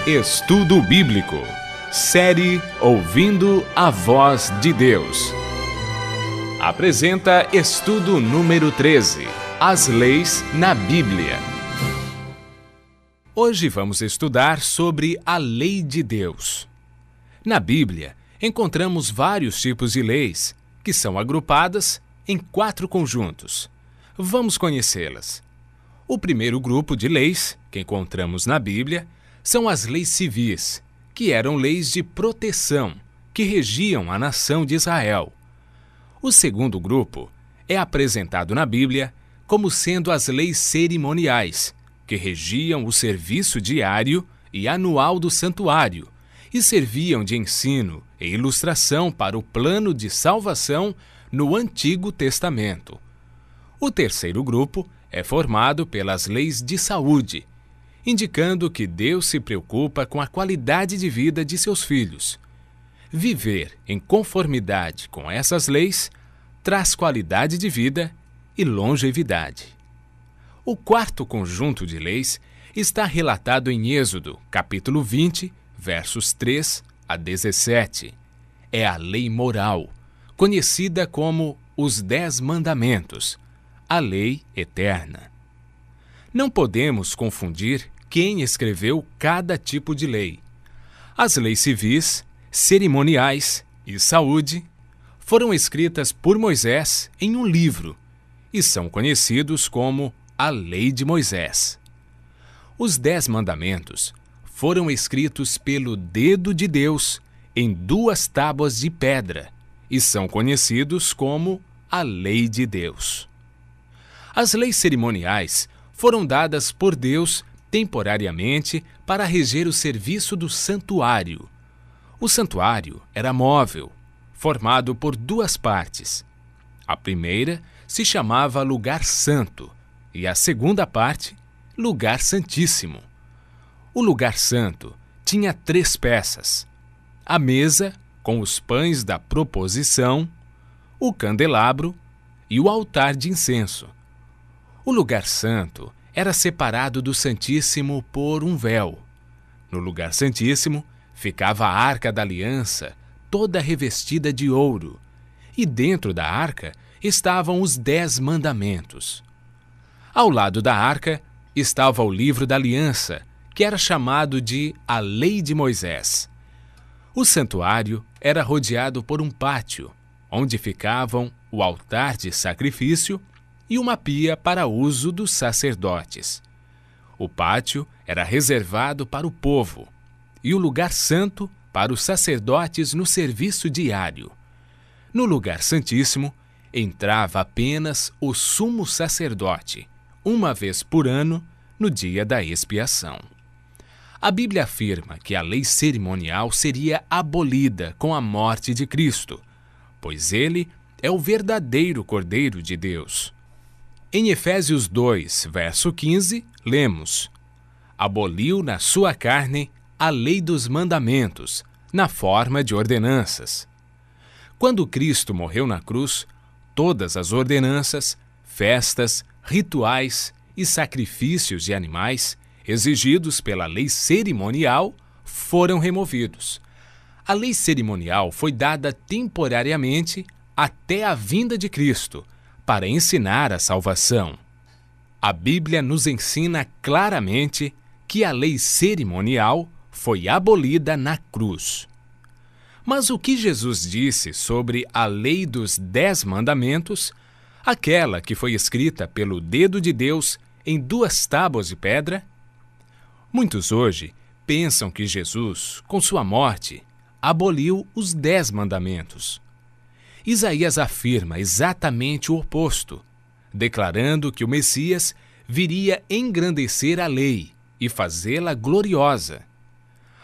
Estudo Bíblico. Série Ouvindo a Voz de Deus. Apresenta estudo número 13. As leis na Bíblia. Hoje vamos estudar sobre a lei de Deus. Na Bíblia, encontramos vários tipos de leis, que são agrupadas em 4 conjuntos. Vamos conhecê-las. O primeiro grupo de leis que encontramos na Bíblia são as leis civis, que eram leis de proteção, que regiam a nação de Israel. O segundo grupo é apresentado na Bíblia como sendo as leis cerimoniais, que regiam o serviço diário e anual do santuário e serviam de ensino e ilustração para o plano de salvação no Antigo Testamento. O terceiro grupo é formado pelas leis de saúde, indicando que Deus se preocupa com a qualidade de vida de seus filhos. Viver em conformidade com essas leis traz qualidade de vida e longevidade. O quarto conjunto de leis está relatado em Êxodo, capítulo 20, versos 3 a 17. É a lei moral, conhecida como os 10 mandamentos, a lei eterna. Não podemos confundir quem escreveu cada tipo de lei. As leis civis, cerimoniais e saúde foram escritas por Moisés em um livro e são conhecidos como a Lei de Moisés. Os 10 mandamentos foram escritos pelo dedo de Deus em 2 tábuas de pedra e são conhecidos como a Lei de Deus. As leis cerimoniais foram dadas por Deus temporariamente para reger o serviço do santuário. O santuário era móvel, formado por 2 partes. A primeira se chamava Lugar Santo e a segunda parte, Lugar Santíssimo. O Lugar Santo tinha 3 peças: a mesa com os pães da proposição, o candelabro e o altar de incenso. O Lugar Santo era separado do Santíssimo por um véu. No Lugar Santíssimo ficava a Arca da Aliança, toda revestida de ouro, e dentro da arca estavam os 10 mandamentos. Ao lado da arca estava o livro da aliança, que era chamado de a Lei de Moisés. O santuário era rodeado por um pátio, onde ficavam o altar de sacrifício e uma pia para uso dos sacerdotes. O pátio era reservado para o povo e o lugar santo para os sacerdotes no serviço diário. No lugar santíssimo entrava apenas o sumo sacerdote, uma vez por ano, no dia da expiação. A Bíblia afirma que a lei cerimonial seria abolida com a morte de Cristo, pois ele é o verdadeiro Cordeiro de Deus. Em Efésios 2, verso 15, lemos: aboliu na sua carne a lei dos mandamentos, na forma de ordenanças. Quando Cristo morreu na cruz, todas as ordenanças, festas, rituais e sacrifícios de animais exigidos pela lei cerimonial foram removidos. A lei cerimonial foi dada temporariamente até a vinda de Cristo, para ensinar a salvação. A Bíblia nos ensina claramente que a lei cerimonial foi abolida na cruz. Mas o que Jesus disse sobre a lei dos 10 mandamentos, aquela que foi escrita pelo dedo de Deus em 2 tábuas de pedra? Muitos hoje pensam que Jesus, com sua morte, aboliu os 10 mandamentos. Isaías afirma exatamente o oposto, declarando que o Messias viria engrandecer a lei e fazê-la gloriosa.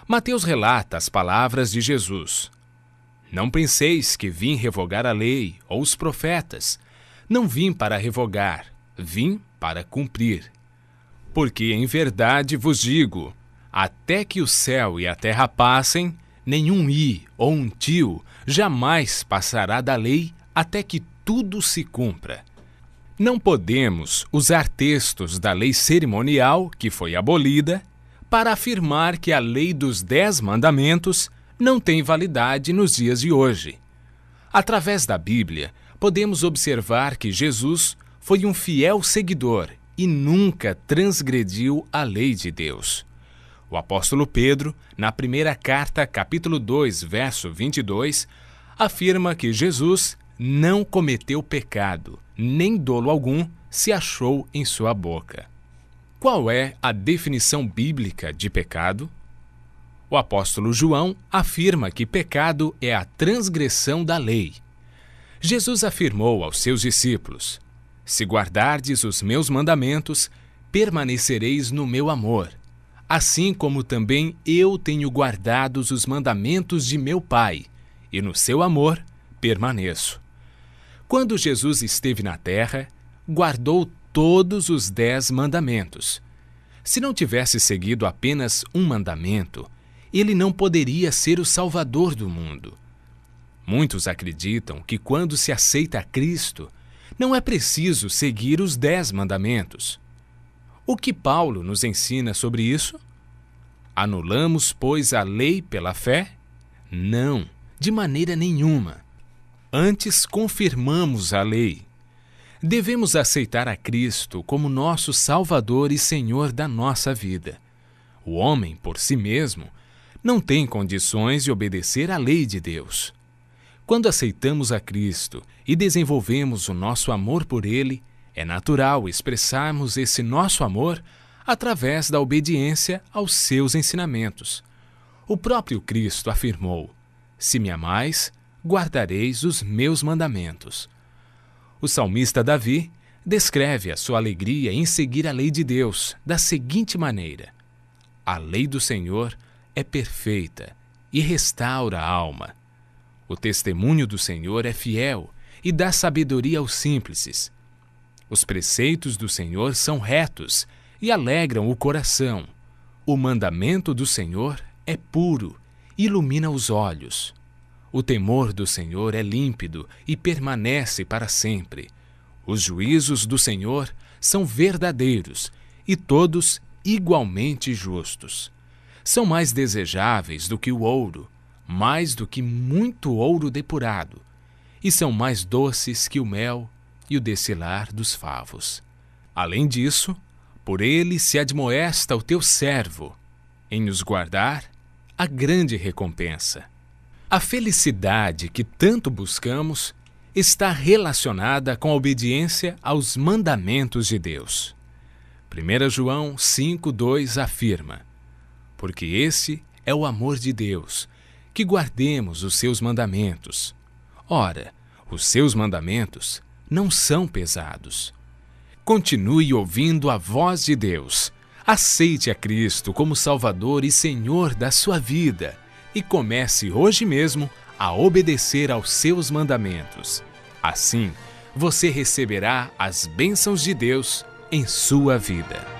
Mateus relata as palavras de Jesus: não penseis que vim revogar a lei ou os profetas. Não vim para revogar, vim para cumprir. Porque em verdade vos digo, até que o céu e a terra passem, nenhum i ou um tio jamais passará da lei até que tudo se cumpra. Não podemos usar textos da lei cerimonial, que foi abolida, para afirmar que a lei dos 10 mandamentos não tem validade nos dias de hoje. Através da Bíblia, podemos observar que Jesus foi um fiel seguidor e nunca transgrediu a lei de Deus. O apóstolo Pedro, na primeira carta, capítulo 2, verso 22, afirma que Jesus não cometeu pecado, nem dolo algum se achou em sua boca. Qual é a definição bíblica de pecado? O apóstolo João afirma que pecado é a transgressão da lei. Jesus afirmou aos seus discípulos: se guardardes os meus mandamentos, permanecereis no meu amor, assim como também eu tenho guardado os mandamentos de meu Pai, e no seu amor permaneço. Quando Jesus esteve na terra, guardou todos os 10 mandamentos. Se não tivesse seguido apenas um mandamento, ele não poderia ser o Salvador do mundo. Muitos acreditam que quando se aceita a Cristo, não é preciso seguir os 10 mandamentos. O que Paulo nos ensina sobre isso? Anulamos, pois, a lei pela fé? Não, de maneira nenhuma. Antes, confirmamos a lei. Devemos aceitar a Cristo como nosso Salvador e Senhor da nossa vida. O homem, por si mesmo, não tem condições de obedecer à lei de Deus. Quando aceitamos a Cristo e desenvolvemos o nosso amor por Ele, é natural expressarmos esse nosso amor através da obediência aos seus ensinamentos. O próprio Cristo afirmou: se me amais, guardareis os meus mandamentos. O salmista Davi descreve a sua alegria em seguir a lei de Deus da seguinte maneira: a lei do Senhor é perfeita e restaura a alma. O testemunho do Senhor é fiel e dá sabedoria aos simples. Os preceitos do Senhor são retos e alegram o coração. O mandamento do Senhor é puro, ilumina os olhos. O temor do Senhor é límpido e permanece para sempre. Os juízos do Senhor são verdadeiros e todos igualmente justos. São mais desejáveis do que o ouro, mais do que muito ouro depurado, e são mais doces que o mel e o destilar dos favos. Além disso, por ele se admoesta o teu servo, em os guardar a grande recompensa. A felicidade que tanto buscamos está relacionada com a obediência aos mandamentos de Deus. 1 João 5,2 afirma: porque esse é o amor de Deus, que guardemos os seus mandamentos. Ora, os seus mandamentos não são pesados. Continue ouvindo a voz de Deus. Aceite a Cristo como Salvador e Senhor da sua vida e comece hoje mesmo a obedecer aos seus mandamentos. Assim, você receberá as bênçãos de Deus em sua vida.